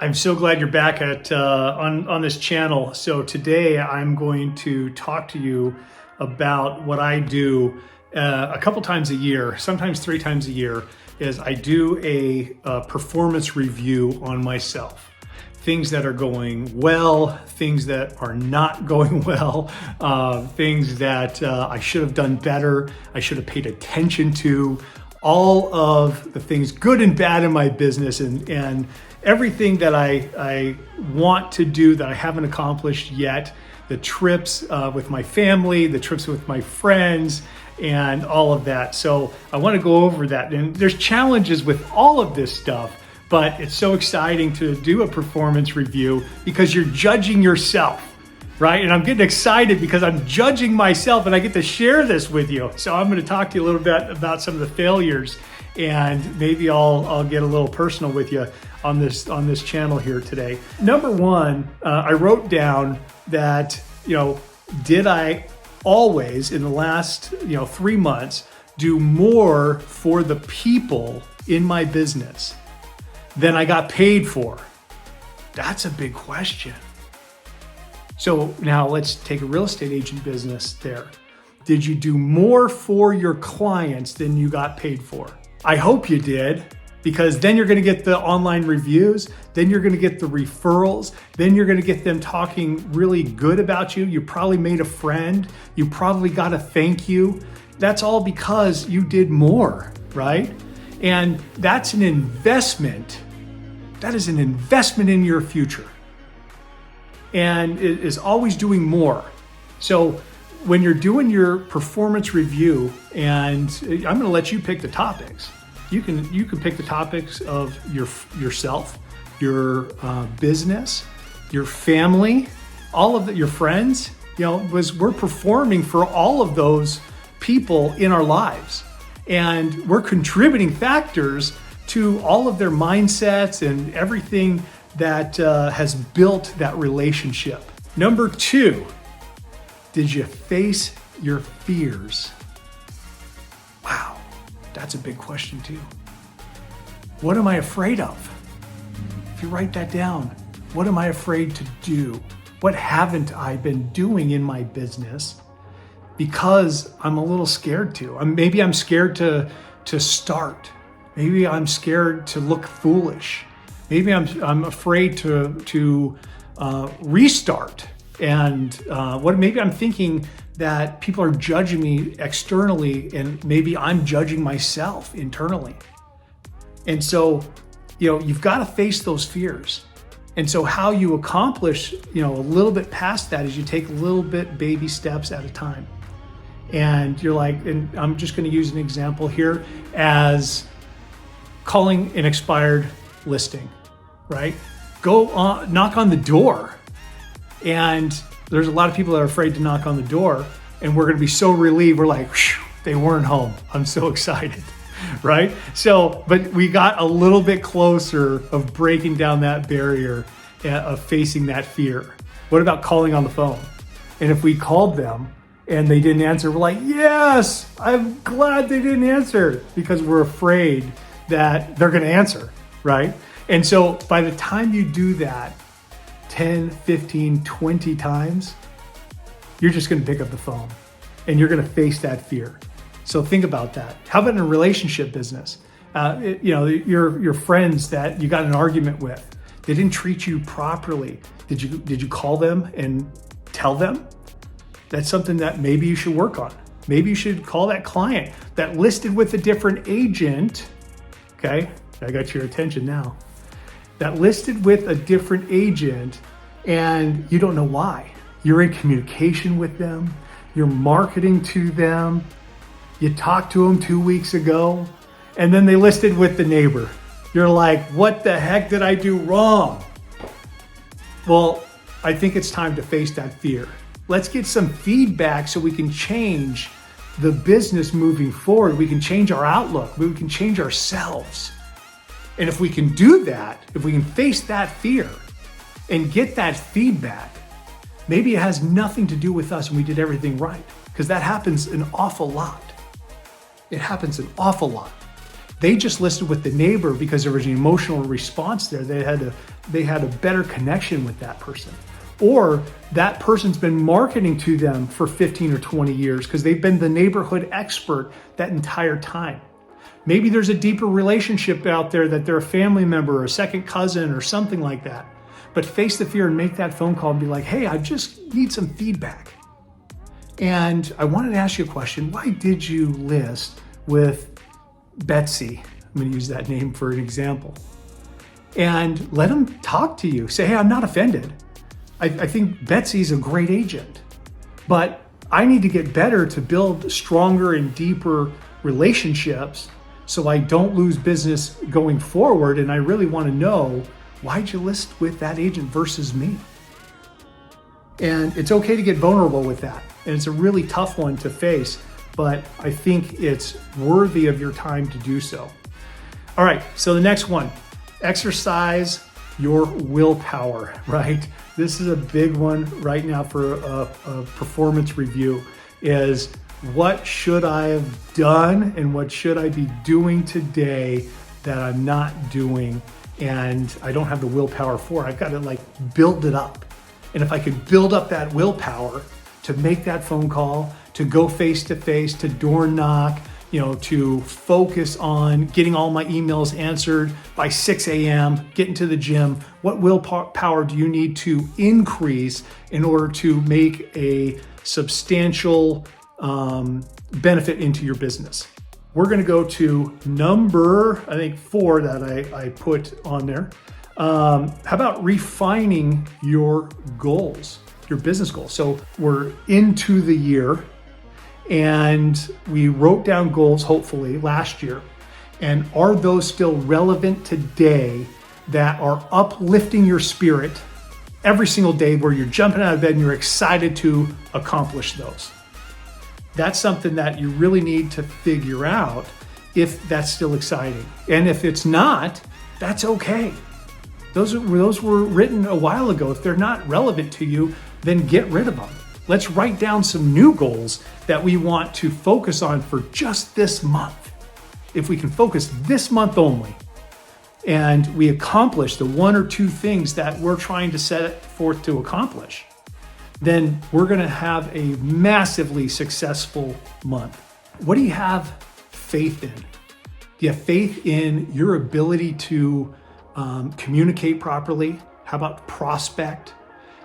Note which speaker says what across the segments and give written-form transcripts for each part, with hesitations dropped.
Speaker 1: I'm so glad you're back at on this channel. So today I'm going to talk to you about what I do a couple times a year, sometimes 3 times a year, is I do a performance review on myself. Things that are going well, things that are not going well, things that I should have done better, I should have paid attention to, all of the things good and bad in my business, and everything that I want to do that I haven't accomplished yet, the trips with my family, the trips with my friends, and all of that. So I want to go over that. And there's challenges with all of this stuff, but it's so exciting to do a performance review because you're judging yourself, right? And I'm getting excited because I'm judging myself and I get to share this with you. So I'm going to talk to you a little bit about some of the failures, and maybe I'll get a little personal with you on this channel here today. Number one, I wrote down that, did I always in the last 3 months do more for the people in my business than I got paid for? That's a big question. So now let's take a real estate agent business there. Did you do more for your clients than you got paid for? I hope you did, because then you're going to get the online reviews, then you're going to get the referrals, then you're going to get them talking really good about you. You probably made a friend. You probably got a thank you. That's all because you did more, right? And that's an investment. That is an investment in your future. And it is always doing more. So when you're doing your performance review, and I'm going to let you pick the topics. You can pick the topics of yourself, your business, your family, all of your friends. We're performing for all of those people in our lives, and we're contributing factors to all of their mindsets and everything that has built that relationship. Number 2, did you face your fears? Wow, that's a big question too. What am I afraid of? If you write that down, what am I afraid to do? What haven't I been doing in my business because I'm a little scared to? Maybe I'm scared to start. Maybe I'm scared to look foolish. Maybe I'm afraid to restart. And maybe I'm thinking that people are judging me externally, and maybe I'm judging myself internally. And so, you've got to face those fears. And so how you accomplish, a little bit past that is you take a little bit baby steps at a time. And you're like, and I'm just going to use an example here as calling an expired listing, right? Go on, knock on the door. And there's a lot of people that are afraid to knock on the door, and we're going to be so relieved. We're like, they weren't home. I'm so excited, right? So, but we got a little bit closer of breaking down that barrier of facing that fear. What about calling on the phone? And if we called them and they didn't answer, we're like, yes, I'm glad they didn't answer, because we're afraid that they're going to answer, right? And so by the time you do that 10, 15, 20 times, you're just going to pick up the phone and you're going to face that fear. So think about that. How about in a relationship business? Your friends that you got in an argument with, they didn't treat you properly. Did you call them and tell them? That's something that maybe you should work on. Maybe you should call that client that listed with a different agent. Okay, I got your attention now. That listed with a different agent, and you don't know why. You're in communication with them. You're marketing to them. You talked to them 2 weeks ago, and then they listed with the neighbor. You're like, what the heck did I do wrong? Well, I think it's time to face that fear. Let's get some feedback so we can change the business moving forward. We can change our outlook. We can change ourselves. And if we can do that, if we can face that fear and get that feedback, maybe it has nothing to do with us and we did everything right, because that happens an awful lot. It happens an awful lot. They just listed with the neighbor because there was an emotional response there. They had a better connection with that person. Or that person's been marketing to them for 15 or 20 years because they've been the neighborhood expert that entire time. Maybe there's a deeper relationship out there that they're a family member or a second cousin or something like that. But face the fear and make that phone call and be like, hey, I just need some feedback. And I wanted to ask you a question. Why did you list with Betsy? I'm going to use that name for an example. And let them talk to you. Say, hey, I'm not offended. I think Betsy's a great agent, but I need to get better to build stronger and deeper relationships so I don't lose business going forward. And I really want to know, why'd you list with that agent versus me? And it's okay to get vulnerable with that. And it's a really tough one to face, but I think it's worthy of your time to do so. All right, so the next one, exercise your willpower, right? This is a big one right now for a performance review, is what should I have done and what should I be doing today that I'm not doing and I don't have the willpower for? I've got to build it up. And if I could build up that willpower to make that phone call, to go face to face, to door knock, to focus on getting all my emails answered by 6 a.m., getting to the gym, what willpower do you need to increase in order to make a substantial benefit into your business? We're going to go to number, I think 4 that I put on there. How about refining your goals, your business goals? So we're into the year and we wrote down goals, hopefully last year. And are those still relevant today that are uplifting your spirit every single day where you're jumping out of bed and you're excited to accomplish those? That's something that you really need to figure out if that's still exciting. And if it's not, that's okay. Those were written a while ago. If they're not relevant to you, then get rid of them. Let's write down some new goals that we want to focus on for just this month. If we can focus this month only, and we accomplish the 1 or 2 things that we're trying to set forth to accomplish, then we're going to have a massively successful month. What do you have faith in? Do you have faith in your ability to communicate properly? How about prospect?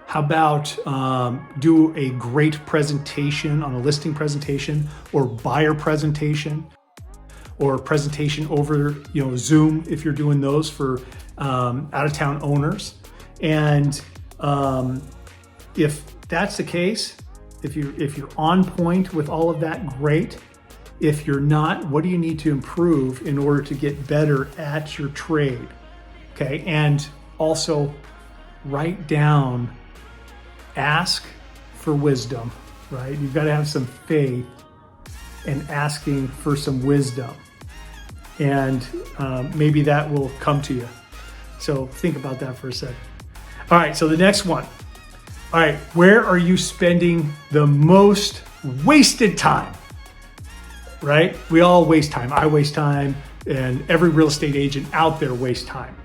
Speaker 1: How about do a great presentation on a listing presentation or buyer presentation or presentation over Zoom if you're doing those for out-of-town owners? And if that's the case, if you're on point with all of that, great. If you're not, what do you need to improve in order to get better at your trade? Okay, and also write down, ask for wisdom, right? You've got to have some faith in asking for some wisdom, and maybe that will come to you. So think about that for a second. All right, so the next one. All right, where are you spending the most wasted time? Right? We all waste time. I waste time, and every real estate agent out there wastes time.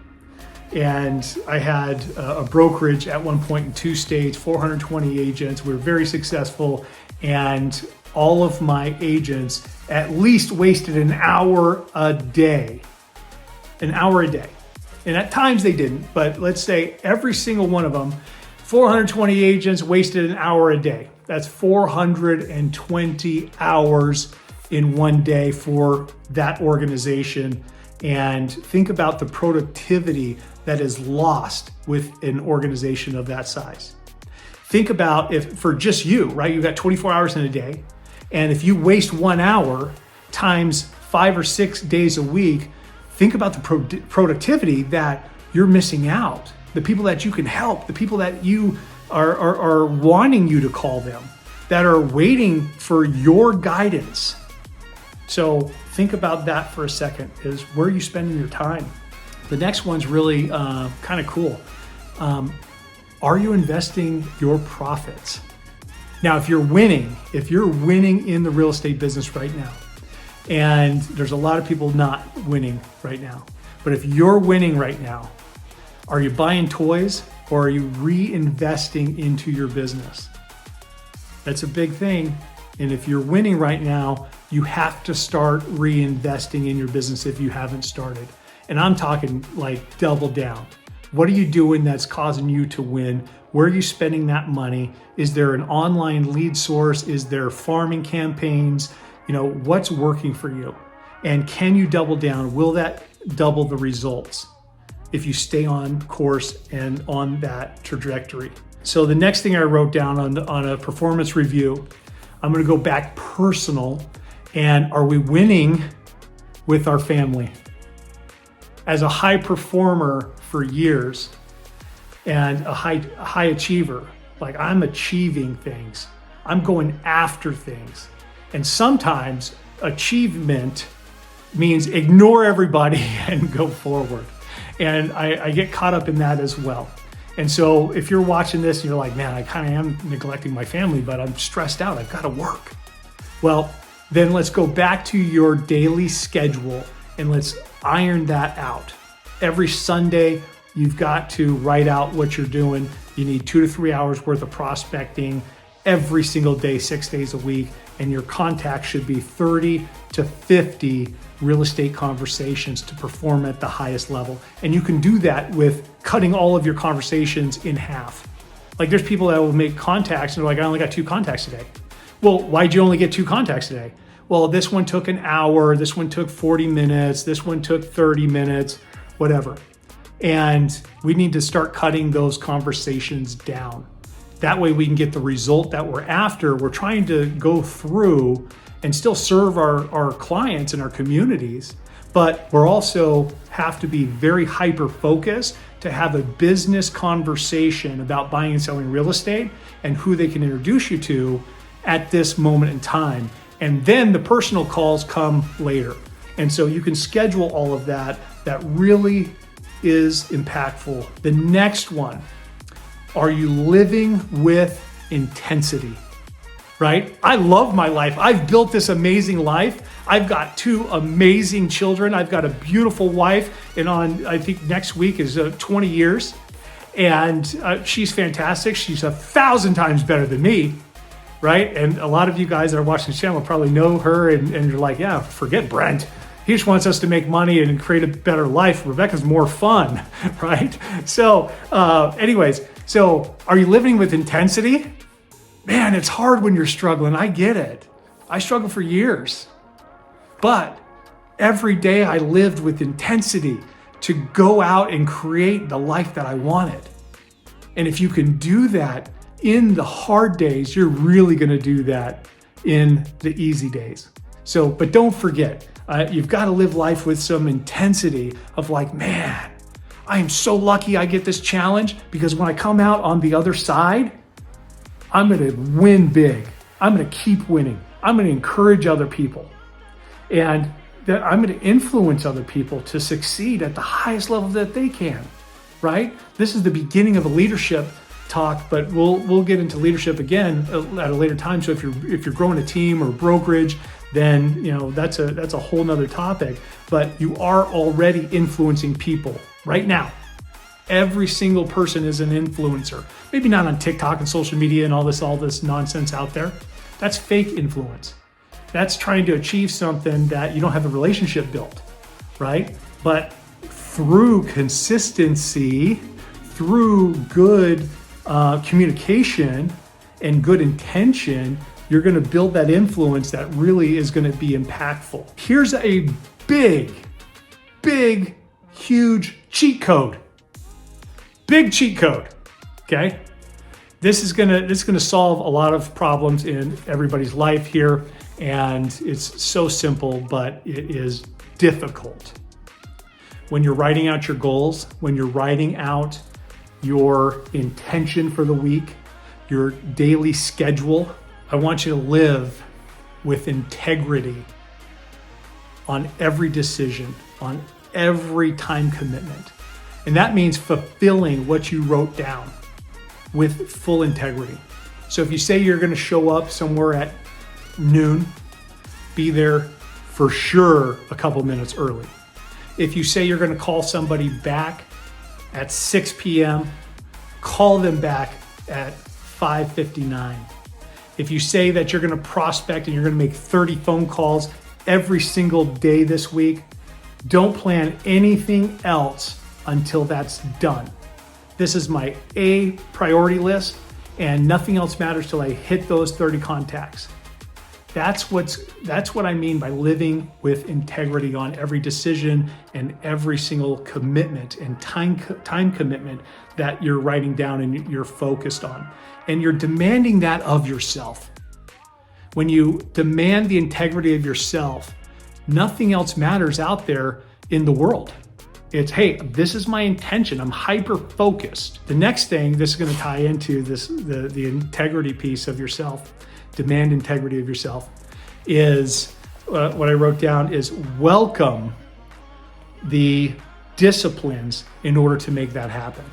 Speaker 1: And I had a brokerage at one point in 2 states, 420 agents. We were very successful, and all of my agents at least wasted an hour a day. An hour a day. And at times they didn't, but let's say every single one of them, 420 agents wasted an hour a day. That's 420 hours in one day for that organization. And think about the productivity that is lost with an organization of that size. Think about if for just you, right? You've got 24 hours in a day. And if you waste 1 hour times 5 or 6 days a week, think about the productivity that you're missing out. The people that you can help, the people that you are wanting you to call them, that are waiting for your guidance. So think about that for a second, is where are you spending your time? The next one's really kind of cool. Are you investing your profits? Now, if you're winning in the real estate business right now, And there's a lot of people not winning right now. But if you're winning right now, are you buying toys or are you reinvesting into your business? That's a big thing. And if you're winning right now, you have to start reinvesting in your business if you haven't started. And I'm talking like double down. What are you doing that's causing you to win? Where are you spending that money? Is there an online lead source? Is there farming campaigns? What's working for you? And can you double down? Will that double the results if you stay on course and on that trajectory? So the next thing I wrote down on a performance review, I'm going to go back personal. And are we winning with our family? As a high performer for years and a high achiever, like I'm achieving things, I'm going after things. And sometimes achievement means ignore everybody and go forward. And I get caught up in that as well. And so if you're watching this and you're like, man, I kind of am neglecting my family, but I'm stressed out, I've got to work. Well, then let's go back to your daily schedule and let's iron that out. Every Sunday, you've got to write out what you're doing. You need 2 to 3 hours worth of prospecting every single day, 6 days a week. And your contacts should be 30 to 50 real estate conversations to perform at the highest level. And you can do that with cutting all of your conversations in half. Like there's people that will make contacts and they're like, I only got 2 contacts today. Well, why'd you only get 2 contacts today? Well, this one took an hour, this one took 40 minutes, this one took 30 minutes, whatever. And we need to start cutting those conversations down. That way we can get the result that we're after. We're trying to go through and still serve our clients and our communities, but we're also have to be very hyper focused to have a business conversation about buying and selling real estate and who they can introduce you to at this moment in time. And then the personal calls come later. And so you can schedule all of that. That really is impactful. The next one, are you living with intensity? Right? I love my life. I've built this amazing life. I've got 2 amazing children. I've got a beautiful wife, and I think next week is 20 years. And she's fantastic. She's 1,000 times better than me, right? And a lot of you guys that are watching this channel probably know her, and you're like, yeah, forget Brent. He just wants us to make money and create a better life. Rebecca's more fun, right? So anyways, so are you living with intensity? Man, it's hard when you're struggling. I get it. I struggled for years. But every day I lived with intensity to go out and create the life that I wanted. And if you can do that in the hard days, you're really going to do that in the easy days. So, but don't forget, you've got to live life with some intensity of like, man, I am so lucky I get this challenge because when I come out on the other side, I'm going to win big. I'm going to keep winning. I'm going to encourage other people. And that I'm going to influence other people to succeed at the highest level that they can, right? This is the beginning of a leadership talk, but we'll get into leadership again at a later time. So if you're growing a team or brokerage, then that's a whole nother topic. But you are already influencing people right now. Every single person is an influencer. Maybe not on TikTok and social media and all this nonsense out there. That's fake influence. That's trying to achieve something that you don't have a relationship built, right? But through consistency, through good communication and good intention, you're going to build that influence that really is going to be impactful. Here's a big, huge cheat code. Big cheat code, okay? This is gonna solve a lot of problems in everybody's life here, and it's so simple, but it is difficult. When you're writing out your goals, when you're writing out your intention for the week, your daily schedule, I want you to live with integrity on every decision, on every time commitment. And that means fulfilling what you wrote down with full integrity. So if you say you're going to show up somewhere at noon, be there for sure a couple minutes early. If you say you're going to call somebody back at 6 p.m., call them back at 5:59. If you say that you're going to prospect and you're going to make 30 phone calls every single day this week, don't plan anything else until that's done. This is my A priority list, and nothing else matters till I hit those 30 contacts. That's what I mean by living with integrity on every decision and every single commitment and time commitment that you're writing down and you're focused on. And you're demanding that of yourself. When you demand the integrity of yourself, nothing else matters out there in the world. It's, hey, this is my intention. I'm hyper-focused. The next thing, this is going to tie into the integrity piece of yourself, demand integrity of yourself, is what I wrote down is welcome the disciplines in order to make that happen.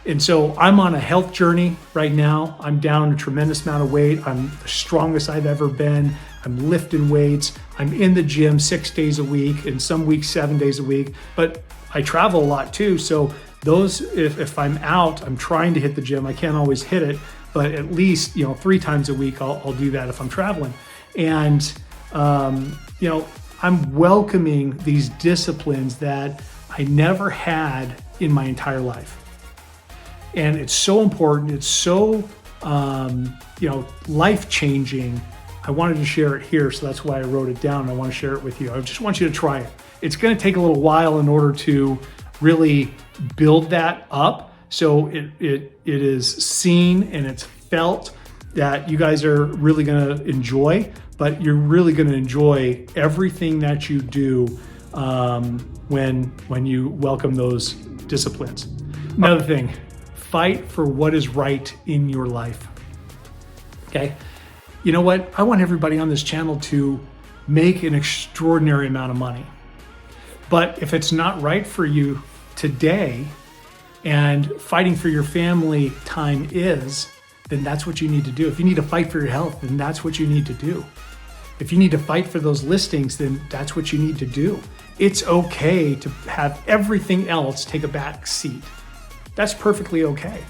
Speaker 1: And so I'm on a health journey right now. I'm down a tremendous amount of weight. I'm the strongest I've ever been. I'm lifting weights. I'm in the gym 6 days a week, and some weeks 7 days a week. But I travel a lot too. So those, if I'm out, I'm trying to hit the gym. I can't always hit it, but at least 3 times a week I'll do that if I'm traveling. And I'm welcoming these disciplines that I never had in my entire life. And it's so important. It's so, life-changing. I wanted to share it here, so that's why I wrote it down. I want to share it with you. I just want you to try it. It's going to take a little while in order to really build that up. So it is seen and it's felt that you guys are really going to enjoy, but you're really going to enjoy everything that you do when you welcome those disciplines. Another thing, fight for what is right in your life. Okay? You know what? I want everybody on this channel to make an extraordinary amount of money. But if it's not right for you today and fighting for your family time is, then that's what you need to do. If you need to fight for your health, then that's what you need to do. If you need to fight for those listings, then that's what you need to do. It's okay to have everything else take a back seat. That's perfectly okay.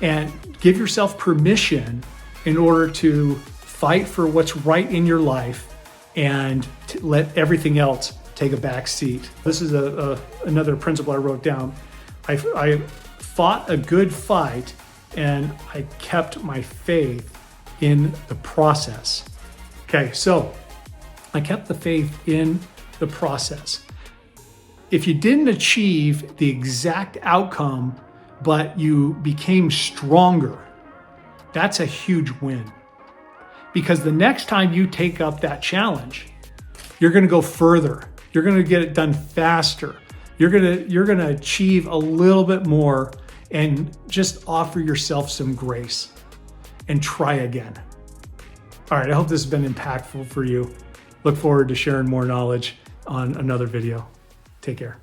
Speaker 1: And give yourself permission in order to fight for what's right in your life and to let everything else take a back seat. This is another principle I wrote down. I fought a good fight and I kept my faith in the process. Okay, so I kept the faith in the process. If you didn't achieve the exact outcome, but you became stronger, that's a huge win. Because the next time you take up that challenge, you're gonna go further. You're gonna get it done faster. You're gonna achieve a little bit more and just offer yourself some grace and try again. All right, I hope this has been impactful for you. Look forward to sharing more knowledge on another video. Take care.